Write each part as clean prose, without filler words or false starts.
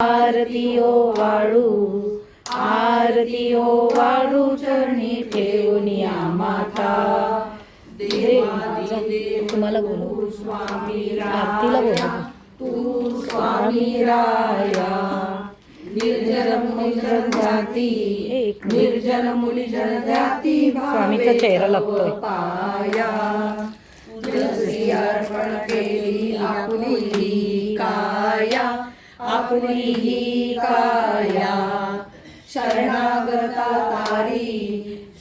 आरती ओ वाळू, आरती ओ वाळू, चरणी ठेवूनिया माथा. तुम्हाला बोलू स्वामी आरतीला बोलू तू स्वामी राया. निर्जन मुनिजन ध्याती, निर्जन मुनिजन ध्याती, स्वामीचा चेहरा लागतोय. पाया. तुलसी अर्पण केली आपुली ही काया, आपुली ही काया. शरणागता तारी,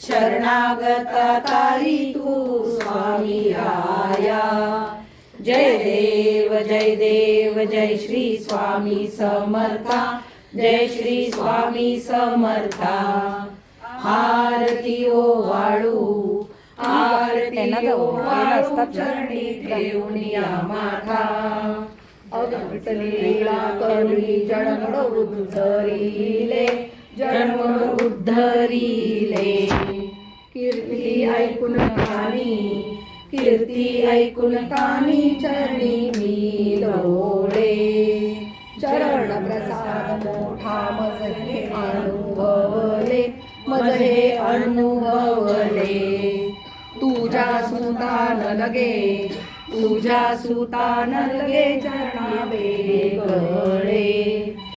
शरणागता तारी, तू स्वामी राया. जय देव जय देव, जय श्री स्वामी समर्था, जय श्री स्वामी समर्था. आरती ओ वाळू, आरती ओ वाळू, चरणी ठेवूनिया माथा. अगतलीला करुणी जन्म उद्धरिले, जन्म उद्धरिले. कीर्ती ऐकून कानी, कीर्ती ऐकून कानी, चरणी मी लोळे. चरण प्रसाद मोठा मज हे अनुभवले, मज हे अनुभवले. तुझ्या सुतान लगे, तुझ्या सुतान लगे, चरणा बेगळे.